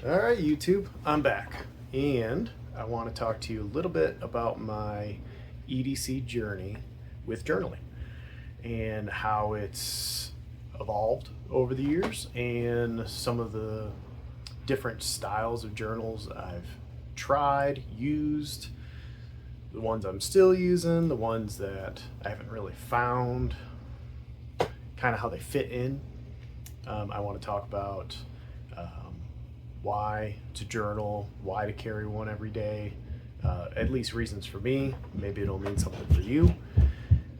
All right, YouTube, I'm back, and I want to talk to you a little bit about my EDC journey with journaling and how it's evolved over the years and some of the different styles of journals I've tried, used, the ones I'm still using, the ones that I haven't really found, kind of how they fit in. I want to talk about why to journal, why to carry one every day, at least reasons for me. Maybe it'll mean something for you.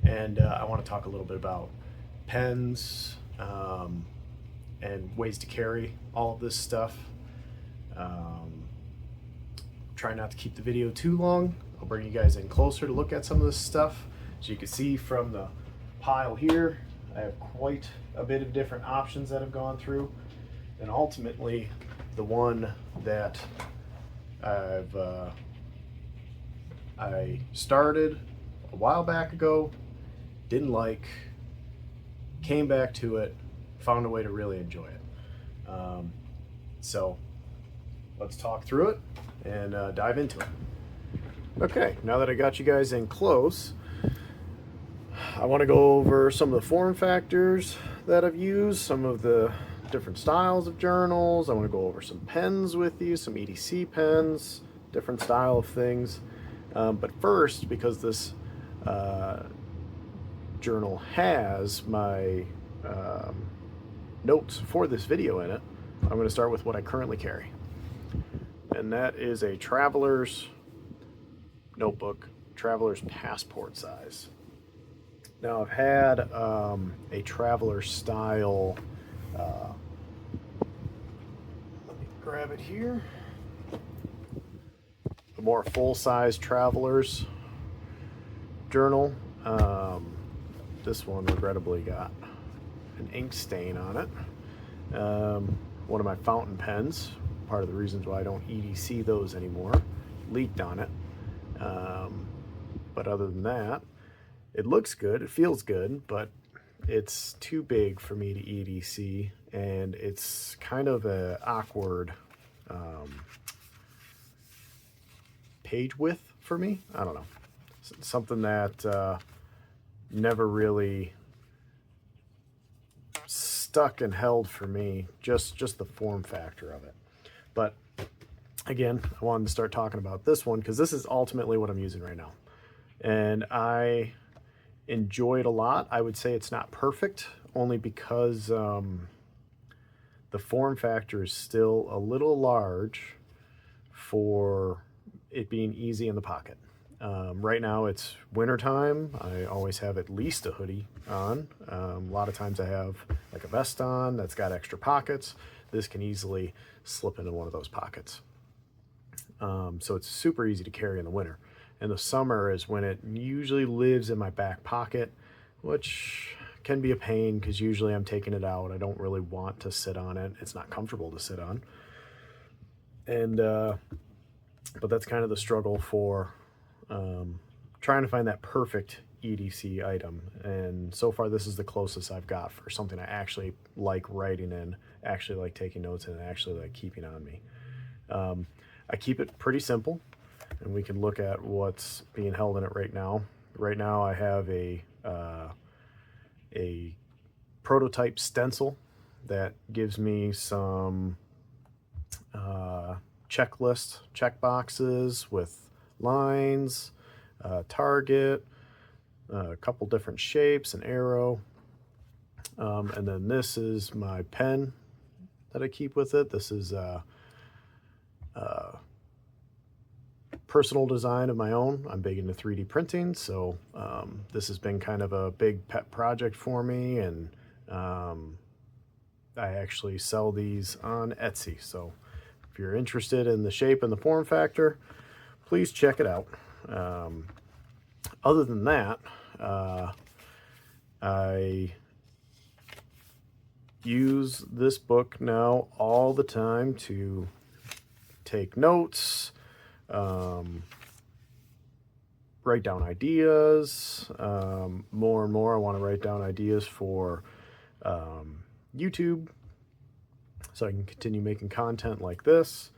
And I want to talk a little bit about pens and ways to carry all of this stuff. Try not to keep the video too long. I'll bring you guys in closer to look at some of this stuff. As you can see from the pile here, I have quite a bit of different options that I've gone through. And ultimately, the one that I started a while back ago, didn't like, came back to it, found a way to really enjoy it. So let's talk through it and dive into it. Okay, now that I got you guys in close, I want to go over some of the form factors that I've used, some of the different styles of journals. I want to go over some pens with you, some EDC pens, different style of things. But first, because this journal has my notes for this video in it, I'm going to start with what I currently carry. And that is a Travelers notebook, Travelers passport size. Now I've had a Traveler style, let me grab it here, the more full-size Travelers journal. This one regrettably got an ink stain on it. One of my fountain pens, part of the reasons why I don't EDC those anymore, leaked on it. But other than that, it looks good, it feels good, but it's too big for me to EDC, and it's kind of an awkward page width for me. I don't know. Something that never really stuck and held for me, just the form factor of it. But again, I wanted to start talking about this one because this is ultimately what I'm using right now. And I enjoy it a lot. I would say it's not perfect, only because the form factor is still a little large for it being easy in the pocket. Right now it's winter time. I always have at least a hoodie on. A lot of times I have like a vest on that's got extra pockets. This can easily slip into one of those pockets. So it's super easy to carry in the winter. And the summer is when it usually lives in my back pocket, which can be a pain because usually I'm taking it out. I don't really want to sit on it. It's not comfortable to sit on. And but that's kind of the struggle for trying to find that perfect EDC item. And so far this is the closest I've got for something I actually like writing in, actually like taking notes in, and actually like keeping on me. I keep it pretty simple, and we can look at what's being held in it right now. Right now I have a prototype stencil that gives me some checklist check boxes with lines, target, a couple different shapes, an arrow, and then this is my pen that I keep with it. This is personal design of my own. I'm big into 3D printing, so this has been kind of a big pet project for me, and I actually sell these on Etsy. So if you're interested in the shape and the form factor, please check it out. Other than that, I use this book now all the time to take notes, write down ideas. More and more I want to write down ideas for YouTube, so I can continue making content like this.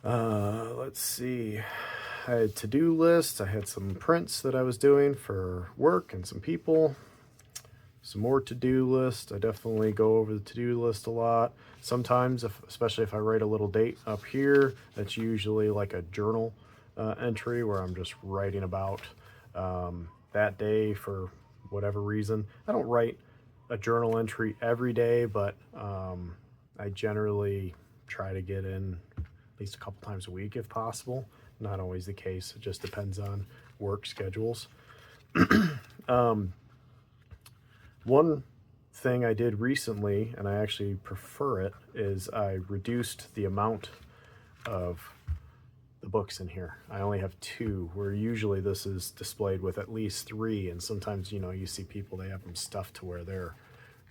Let's see. I had to-do lists. I had some prints that I was doing for work and some people. Some more to-do list. I definitely go over the to-do list a lot. Sometimes, especially if I write a little date up here, that's usually like a journal entry where I'm just writing about that day for whatever reason. I don't write a journal entry every day, but I generally try to get in at least a couple times a week if possible. Not always the case. It just depends on work schedules. One thing I did recently, and I actually prefer it, is I reduced the amount of the books in here. I only have 2, where usually this is displayed with at least 3, and sometimes, you know, you see people, they have them stuffed to where they're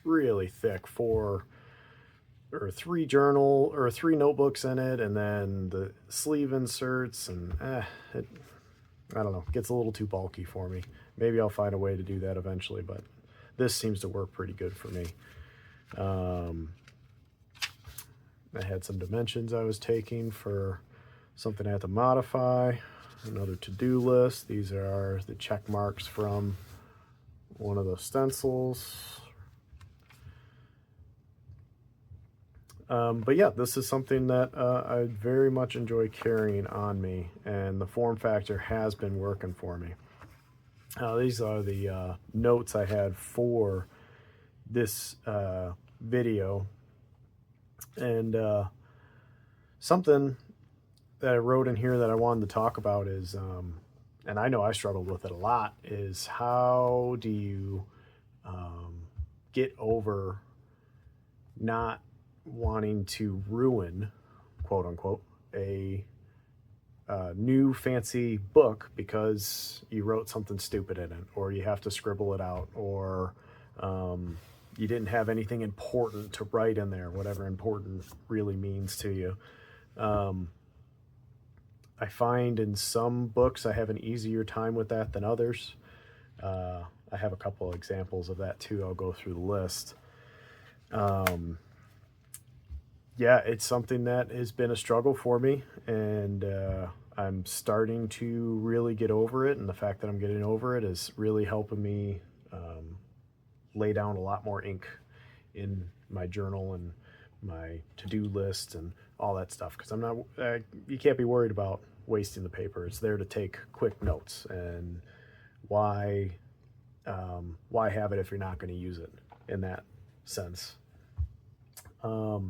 really thick, 4 or 3 journal or 3 notebooks in it, and then the sleeve inserts, and I don't know, it gets a little too bulky for me. Maybe I'll find a way to do that eventually, but this seems to work pretty good for me. I had some dimensions I was taking for something I had to modify. Another to-do list. These are the check marks from one of the stencils. But yeah, this is something that I very much enjoy carrying on me, and the form factor has been working for me. These are the notes I had for this video, and something that I wrote in here that I wanted to talk about is, and I know I struggled with it a lot, is how do you get over not wanting to ruin, quote unquote, a new fancy book because you wrote something stupid in it, or you have to scribble it out, or you didn't have anything important to write in there, whatever important really means to you. I find in some books I have an easier time with that than others. I have a couple examples of that too. I'll go through the list. Yeah, it's something that has been a struggle for me, and I'm starting to really get over it, and the fact that I'm getting over it is really helping me lay down a lot more ink in my journal and my to-do list and all that stuff, because I'm not, you can't be worried about wasting the paper. It's there to take quick notes, and why have it if you're not going to use it in that sense. A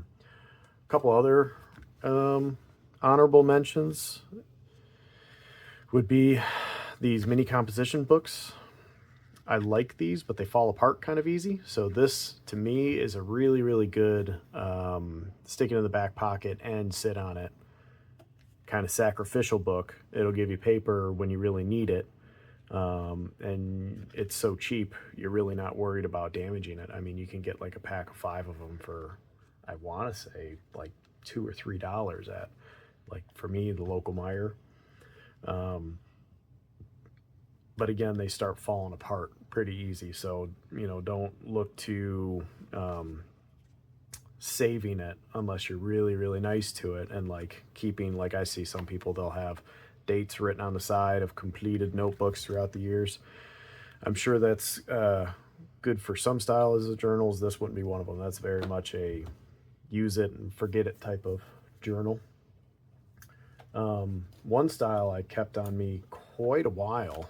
couple other honorable mentions would be these mini composition books. I like these, but they fall apart kind of easy. So this, to me, is a really, really good stick it in the back pocket and sit on it kind of sacrificial book. It'll give you paper when you really need it. And it's so cheap, you're really not worried about damaging it. I mean, you can get like a pack of 5 of them for, I want to say, like $2 or $3 at, like, for me, the local Meijer. But again, they start falling apart pretty easy. So, you know, don't look to saving it unless you're really, really nice to it, and like keeping, like I see some people, they'll have dates written on the side of completed notebooks throughout the years. I'm sure that's good for some styles of journals. This wouldn't be one of them. That's very much a use it and forget it type of journal. One style I kept on me quite a while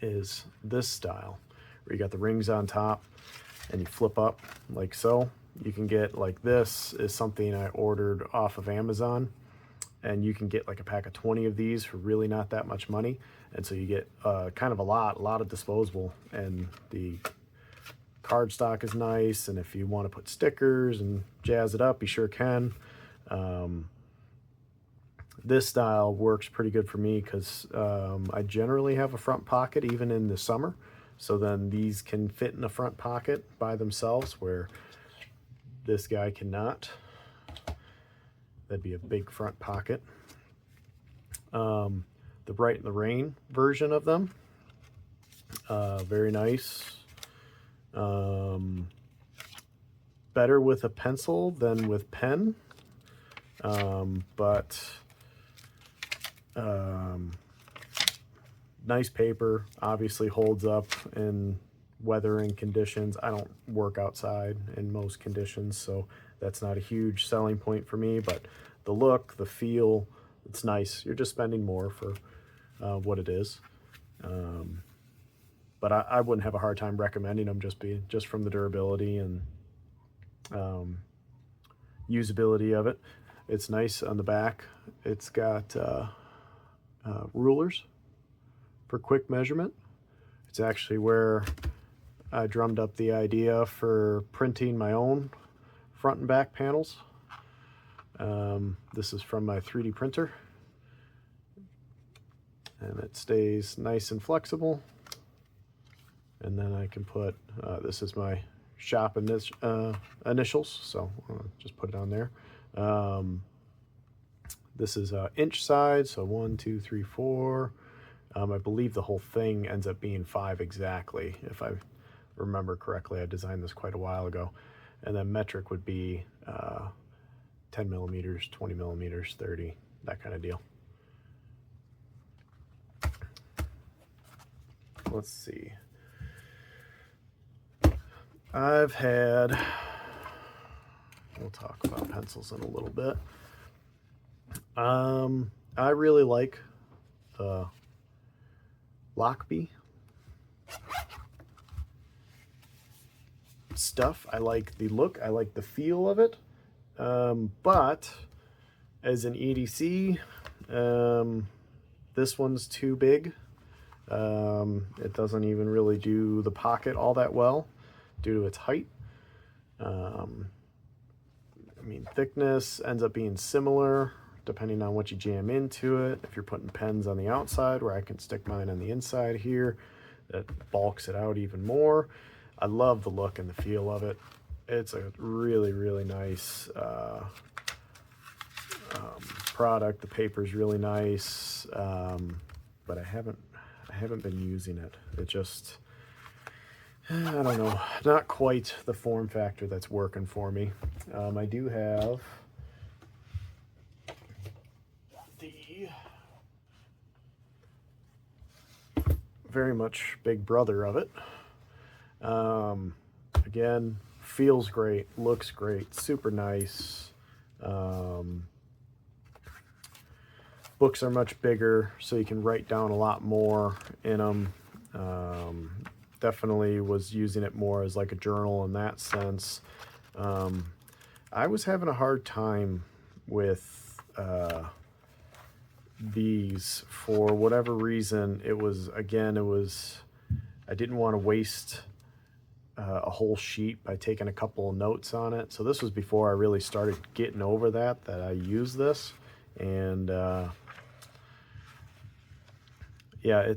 is this style, where you got the rings on top and you flip up like so. You can get, like, this is something I ordered off of Amazon, and you can get like a pack of 20 of these for really not that much money. And so you get kind of a lot of disposable, and the cardstock is nice, and if you want to put stickers and jazz it up, you sure can. This style works pretty good for me because I generally have a front pocket even in the summer. So then these can fit in a front pocket by themselves, where this guy cannot. That'd be a big front pocket. The Rite in the Rain version of them, very nice. better with a pencil than with pen, but nice paper, obviously holds up in weathering conditions. I don't work outside in most conditions, so that's not a huge selling point for me, but the look, the feel, it's nice. You're just spending more for what it is. But I wouldn't have a hard time recommending them just from the durability and usability of it. It's nice on the back. It's got rulers for quick measurement. It's actually where I drummed up the idea for printing my own front and back panels. This is from my 3D printer, and it stays nice and flexible. And then I can put, this is my shop initials, so I'll just put it on there. This is inch size, so 1, 2, 3, 4. I believe the whole thing ends up being 5 exactly, if I remember correctly. I designed this quite a while ago. And then metric would be 10 millimeters, 20 millimeters, 30, that kind of deal. Let's see. We'll talk about pencils in a little bit. I really like the Lochby stuff. I like the look, I like the feel of it. But as an EDC, this one's too big. It doesn't even really do the pocket all that well due to its height. I mean, thickness ends up being similar depending on what you jam into it. If you're putting pens on the outside, where I can stick mine on the inside here, that bulks it out even more. I love the look and the feel of it. It's a really, really nice product. The paper's really nice, but I haven't been using it. It just, I don't know, not quite the form factor that's working for me. I do have the very much big brother of it. Again, feels great, looks great, super nice. Books are much bigger, so you can write down a lot more in them. Definitely was using it more as like a journal in that sense. I was having a hard time with these for whatever reason. I didn't want to waste a whole sheet by taking a couple of notes on it. So this was before I really started getting over that I used this. And yeah,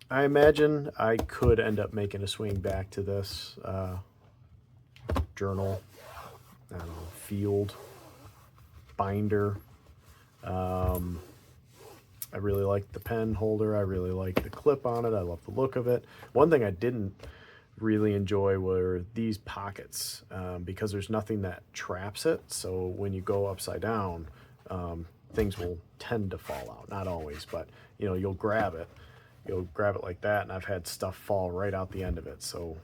I imagine I could end up making a swing back to this journal, I don't know, field, binder. I really like the pen holder. I really like the clip on it. I love the look of it. One thing I didn't really enjoy were these pockets, because there's nothing that traps it. So when you go upside down, things will tend to fall out. Not always, but you know, you'll grab it like that, and I've had stuff fall right out the end of it. So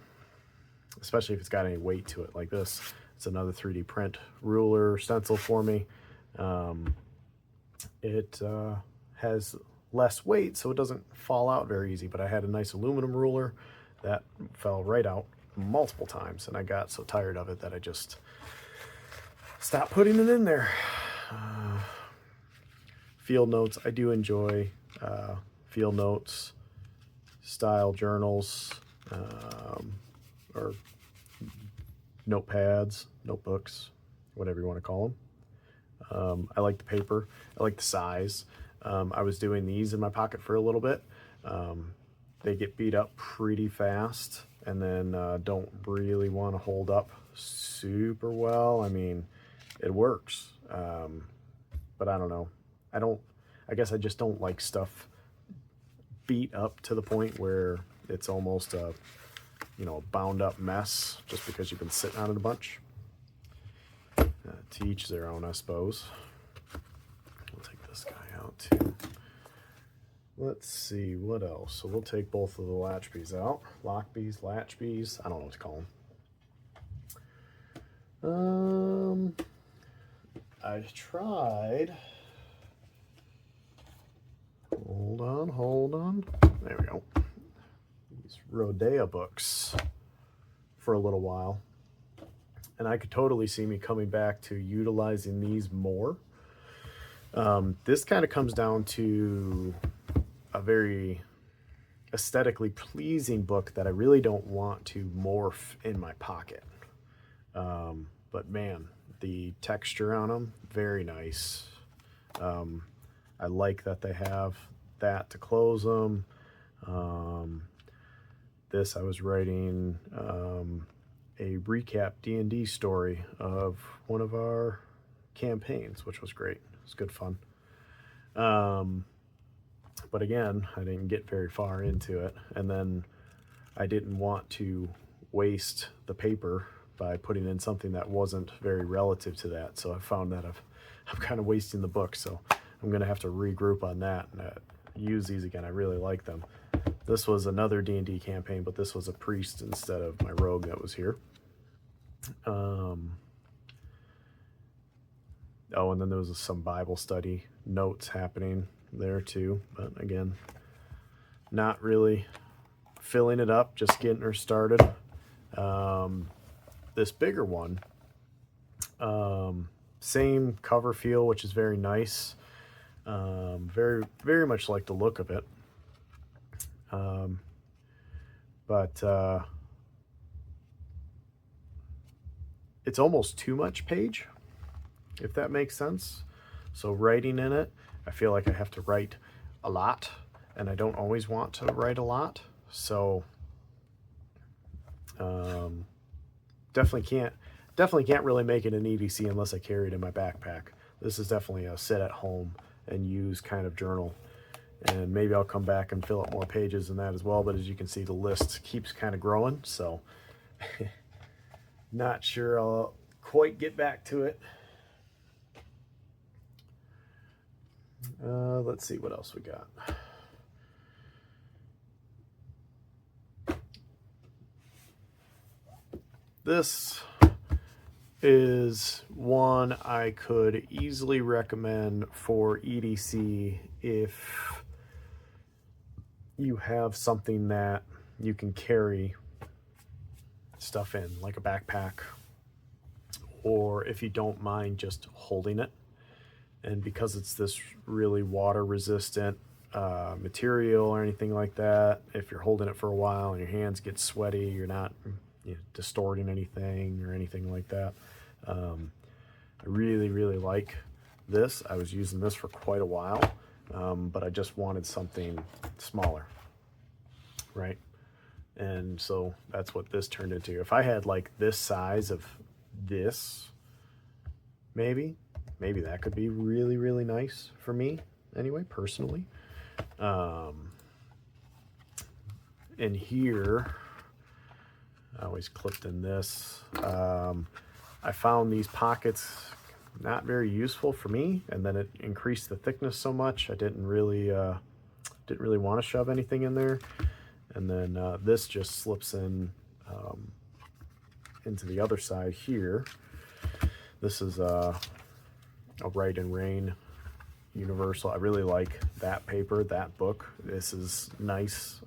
especially if it's got any weight to it like this. It's another 3D print ruler stencil for me. It has less weight, so it doesn't fall out very easy, but I had a nice aluminum ruler that fell right out multiple times, and I got so tired of it that I just stopped putting it in there. Field notes, I do enjoy field notes, style journals, or notepads, notebooks, whatever you want to call them. I like the paper. I like the size. I was doing these in my pocket for a little bit. They get beat up pretty fast, and then don't really want to hold up super well. I mean, it works, but I don't know. I guess I just don't like stuff beat up to the point where it's almost a you know, a bound up mess just because you've been sitting on it a bunch. To each their own, I suppose. We'll take this guy out too. Let's see, what else? So we'll take both of the Lochbys out. Lochbys, I don't know what to call them. I tried. Hold on. There we go. These Rodea books for a little while. And I could totally see me coming back to utilizing these more. This kind of comes down to a very aesthetically pleasing book that I really don't want to morph in my pocket. But man, the texture on them, very nice. I like that they have that to close them. This, I was writing a recap D&D story of one of our campaigns, which was great. It was good fun. But again, I didn't get very far into it. And then I didn't want to waste the paper by putting in something that wasn't very relative to that. So I found that I'm kind of wasting the book. So I'm going to have to regroup on that and use these again. I really like them. This was another D&D campaign, but this was a priest instead of my rogue that was here. Oh, and then there was some Bible study notes happening there too. But again, not really filling it up, just getting her started. This bigger one, same cover feel, which is very nice. Very, very much like the look of it. But it's almost too much page, if that makes sense. So writing in it, I feel like I have to write a lot, and I don't always want to write a lot. So definitely can't really make it an EDC unless I carry it in my backpack. This is definitely a sit at home and use kind of journal. And maybe I'll come back and fill up more pages than that as well. But as you can see, the list keeps kind of growing. So not sure I'll quite get back to it. Let's see what else we got. This is one I could easily recommend for EDC if you have something that you can carry stuff in, like a backpack, or if you don't mind just holding it. And because it's this really water resistant material or anything like that, if you're holding it for a while and your hands get sweaty, you're not distorting anything or anything like that. I really, really like this. I was using this for quite a while, but I just wanted something smaller, right? And so that's what this turned into. If I had like this size of this, maybe that could be really, really nice for me anyway, personally. And here, I always clipped in this. I found these pockets not very useful for me, and then it increased the thickness so much I didn't really want to shove anything in there. And then this just slips in into the other side here. This is a Rite and Rain Universal. I really like that paper, that book. This is nice.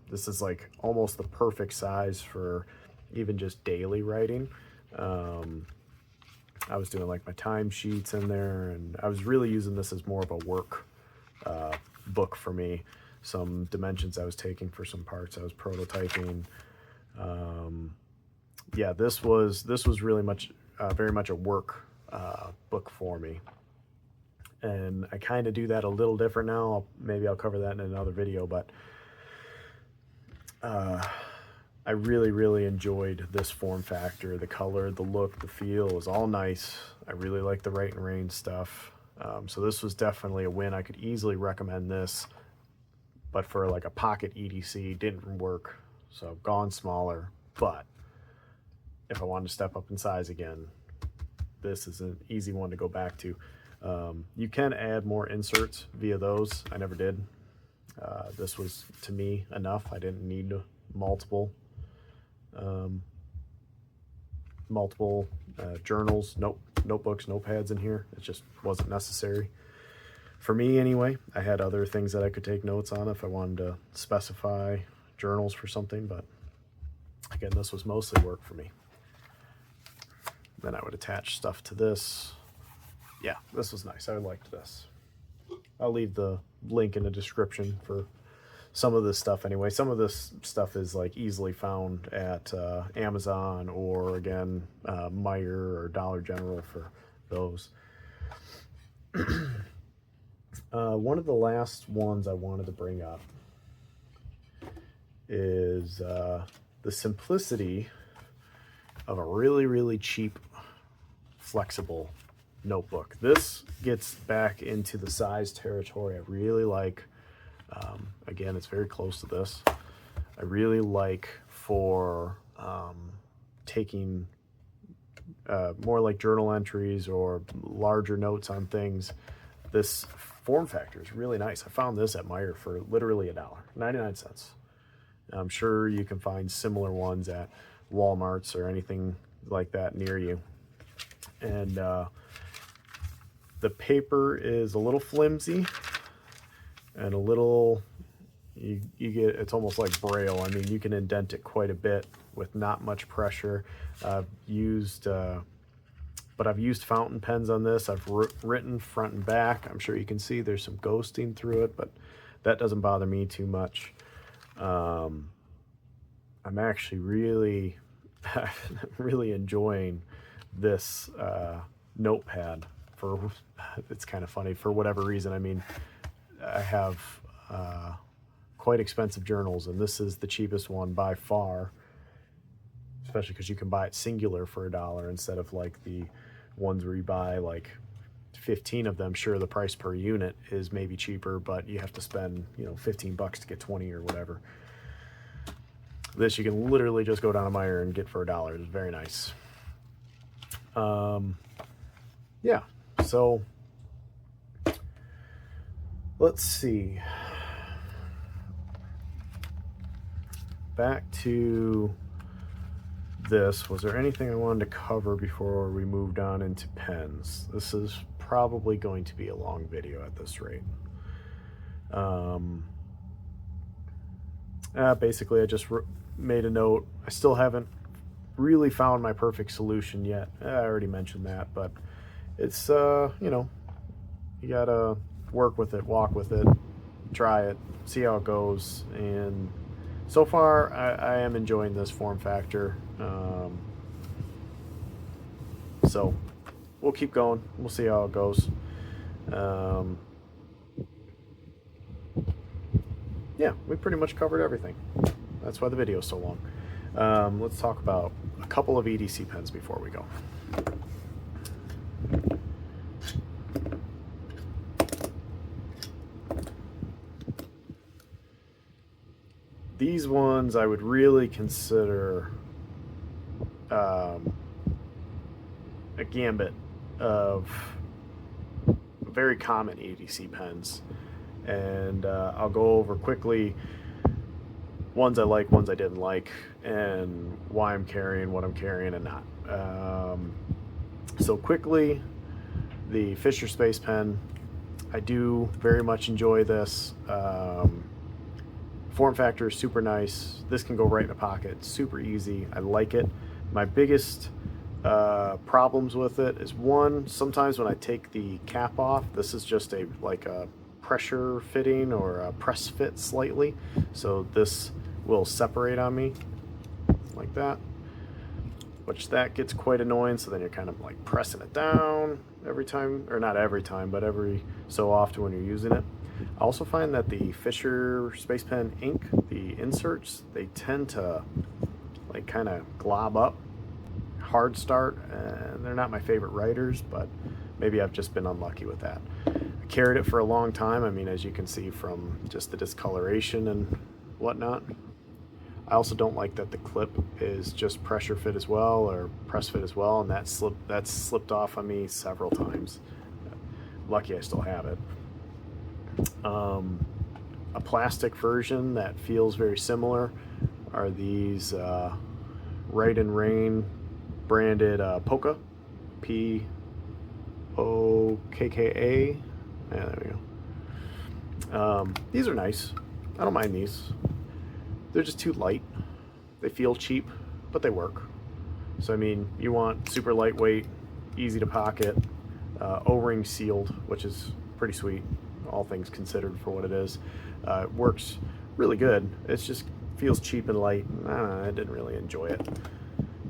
This is like almost the perfect size for even just daily writing. I was doing like my timesheets in there, and I was really using this as more of a work book for me. Some dimensions I was taking for some parts I was prototyping. Yeah, this was really much, very much a work book for me. And I kind of do that a little different now. Maybe I'll cover that in another video, but I really, really enjoyed this form factor. The color, the look, the feel is all nice. I really like the Rite and Rain stuff. So this was definitely a win. I could easily recommend this, but for like a pocket EDC, didn't work So I've gone smaller, but if I wanted to step up in size again, this is an easy one to go back to. You can add more inserts via those. I never did. This was, to me, enough. I didn't need multiple journals, notebooks, notepads in here. It just wasn't necessary. For me anyway, I had other things that I could take notes on if I wanted to specify journals for something, but again, this was mostly work for me. Then I would attach stuff to this. Yeah, this was nice. I liked this. I'll leave the link in the description for some of this stuff anyway. Some of this stuff is like easily found at Amazon, or again, Meijer or Dollar General for those. One of the last ones I wanted to bring up is the simplicity of a really, really cheap, flexible notebook. This gets back into the size territory I really like. Again, it's very close to this. I really like for taking more like journal entries or larger notes on things. This form factor is really nice. I found this at Meijer for literally $1.99. I'm sure you can find similar ones at Walmart's or anything like that near you. And the paper is a little flimsy and a little, you get, it's almost like Braille. I mean, you can indent it quite a bit with not much pressure. I've used fountain pens on this. I've written front and back. I'm sure you can see there's some ghosting through it, but that doesn't bother me too much. I'm actually really enjoying this notepad. It's kind of funny for whatever reason. I mean, I have quite expensive journals, and this is the cheapest one by far, especially because you can buy it singular for $1 instead of like the ones where you buy like 15 of them. Sure, the price per unit is maybe cheaper, but you have to spend, you know, 15 bucks to get 20 or whatever. This you can literally just go down to Meijer and get for $1. It's very nice. Yeah, so let's see. Back to this. Was there anything I wanted to cover before we moved on into pens? This is probably going to be a long video at this rate. Basically, I just made a note. I still haven't really found my perfect solution yet. I already mentioned that, but it's, you know, you gotta work with it, walk with it, try it, see how it goes. And so far, I am enjoying this form factor. So we'll keep going. We'll see how it goes. Yeah, we pretty much covered everything. That's why the video is so long. Let's talk about a couple of EDC pens before we go. These ones I would really consider a gambit of very common EDC pens, and I'll go over quickly ones I like, ones I didn't like, and why I'm carrying what I'm carrying and not. So quickly, the Fisher Space Pen. I do very much enjoy this. Form factor is super nice. This can go right in a pocket, super easy. I like it. My biggest problems with it is, one, sometimes when I take the cap off, this is just like a pressure fitting or a press fit slightly, so this will separate on me like that, which that gets quite annoying. So then you're kind of like pressing it down every time, or not every time, but every so often when you're using it. I also find that the Fisher Space Pen ink, the inserts, they tend to like kind of glob up, hard start, and they're not my favorite writers, but maybe I've just been unlucky with that. I carried it for a long time. I mean, as you can see from just the discoloration and whatnot. I also don't like that the clip is just pressure fit as well, or press fit as well, and that's slipped off on me several times. Lucky I still have it. A plastic version that feels very similar are these Rite and Rain branded Pokka, P-O-K-K-A. Yeah, there we go. These are nice. I don't mind these. They're just too light. They feel cheap, but they work. So I mean, you want super lightweight, easy to pocket, O-ring sealed, which is pretty sweet, all things considered for what it is. It works really good. It just feels cheap and light. I don't know, I didn't really enjoy it.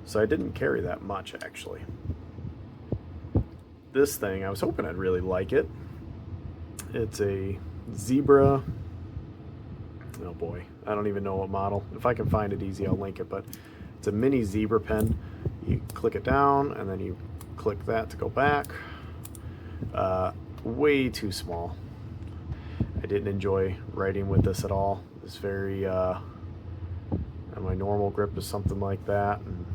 So I didn't carry that much, actually. This thing, I was hoping I'd really like it. It's a Zebra. Oh boy, I don't even know what model. If I can find it easy, I'll link it, but it's a mini Zebra pen. You click it down, and then you click that to go back. Way too small. I didn't enjoy writing with this at all. It's very, my normal grip is something like that. And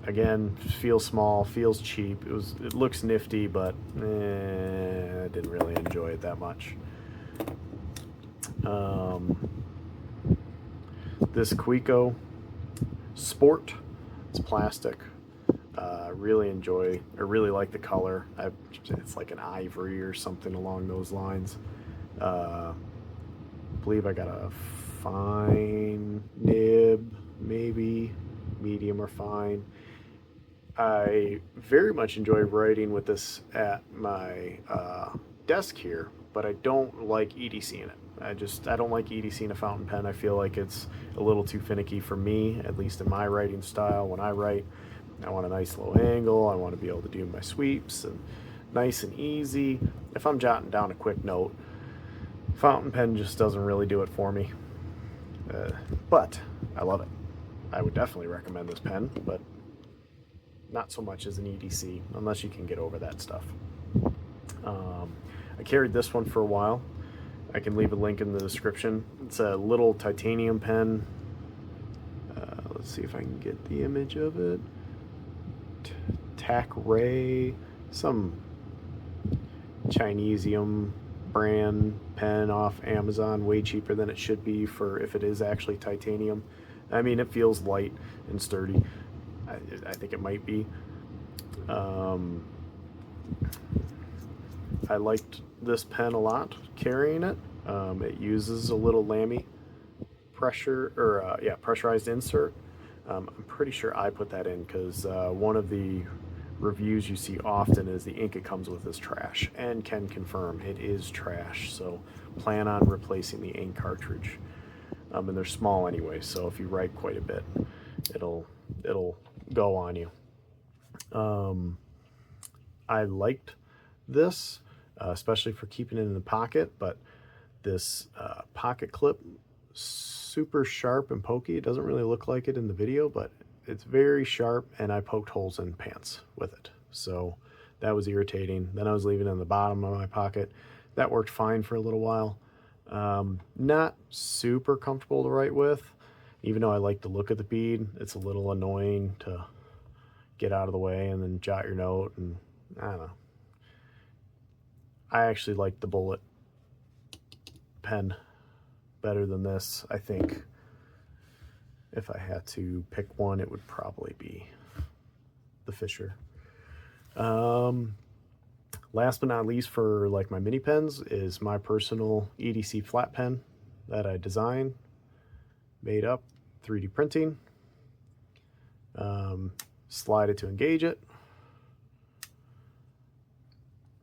again, feels small, feels cheap. It looks nifty, but I didn't really enjoy it that much. This Quico Sport, it's plastic. Really like the color. It's like an ivory or something along those lines. I believe I got a fine nib, maybe medium or fine. I very much enjoy writing with this at my desk here, but I don't like EDC in it. I don't like EDC in a fountain pen. I feel like it's a little too finicky for me, at least in my writing style. When I write, I want a nice low angle. I want to be able to do my sweeps and nice and easy. If I'm jotting down a quick note, fountain pen just doesn't really do it for me. But I love it. I would definitely recommend this pen, but not so much as an EDC, unless you can get over that stuff. I carried this one for a while. I can leave a link in the description. It's a little titanium pen. Let's see if I can get the image of it. TACRAY, some Chinesium brand pen off Amazon, way cheaper than it should be for if it is actually titanium. I mean, it feels light and sturdy. I think it might be. I liked this pen a lot carrying it. It uses a little Lamy pressurized insert. I'm pretty sure I put that in because one of the reviews you see often is the ink it comes with is trash, and can confirm it is trash. So plan on replacing the ink cartridge. And they're small anyway, so if you write quite a bit, it'll go on you. I liked this, especially for keeping it in the pocket, but this pocket clip, super sharp and pokey. It doesn't really look like it in the video, but it's very sharp, and I poked holes in pants with it. So that was irritating. Then I was leaving it in the bottom of my pocket. That worked fine for a little while. Not super comfortable to write with, even though I like the look of the bead. It's a little annoying to get out of the way and then jot your note, and I don't know. I actually like the bullet pen better than this. I think if I had to pick one, it would probably be the Fisher. Last but not least, for like my mini pens, is my personal EDC flat pen that I designed, made up, 3D printing. Slide it to engage it.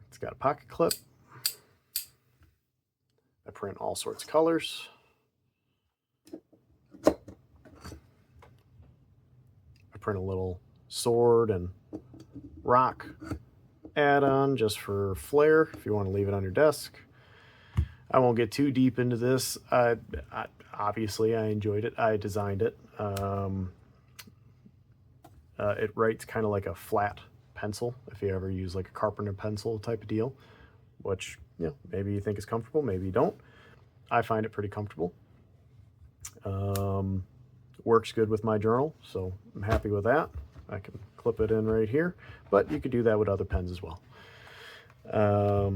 It's got a pocket clip. I print all sorts of colors. I print a little sword and rock add-on just for flair if you want to leave it on your desk. I won't get too deep into this. Obviously, I enjoyed it. I designed it. It writes kind of like a flat pencil, if you ever use like a carpenter pencil type of deal, which, maybe you think is comfortable, maybe you don't. I find it pretty comfortable. Works good with my journal, so I'm happy with that. I can clip it in right here, but you could do that with other pens as well. I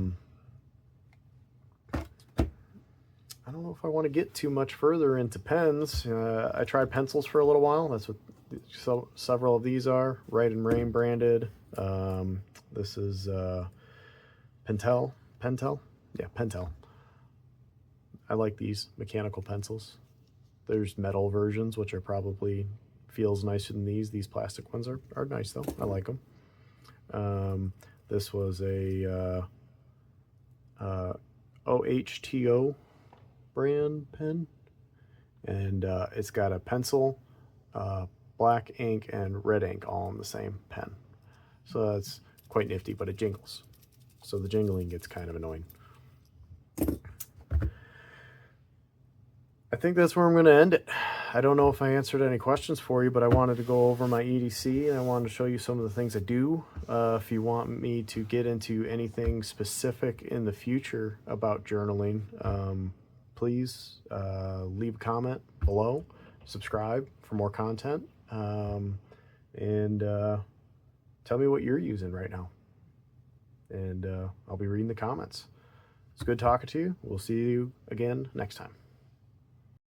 don't know if I want to get too much further into pens. I tried pencils for a little while. That's what several of these are. Rite and Rain branded. This is Pentel. Yeah, Pentel. I like these mechanical pencils. There's metal versions, which are probably feels nicer than these. These plastic ones are nice though. I like them. This was a OHTO brand pen, and it's got a pencil, black ink, and red ink all in the same pen. So that's quite nifty, but it jingles. So the jingling gets kind of annoying. I think that's where I'm going to end it. I don't know if I answered any questions for you, but I wanted to go over my EDC, and I wanted to show you some of the things I do. If you want me to get into anything specific in the future about journaling, please leave a comment below, subscribe for more content, and tell me what you're using right now. And I'll be reading the comments. It's good talking to you. We'll see you again next time.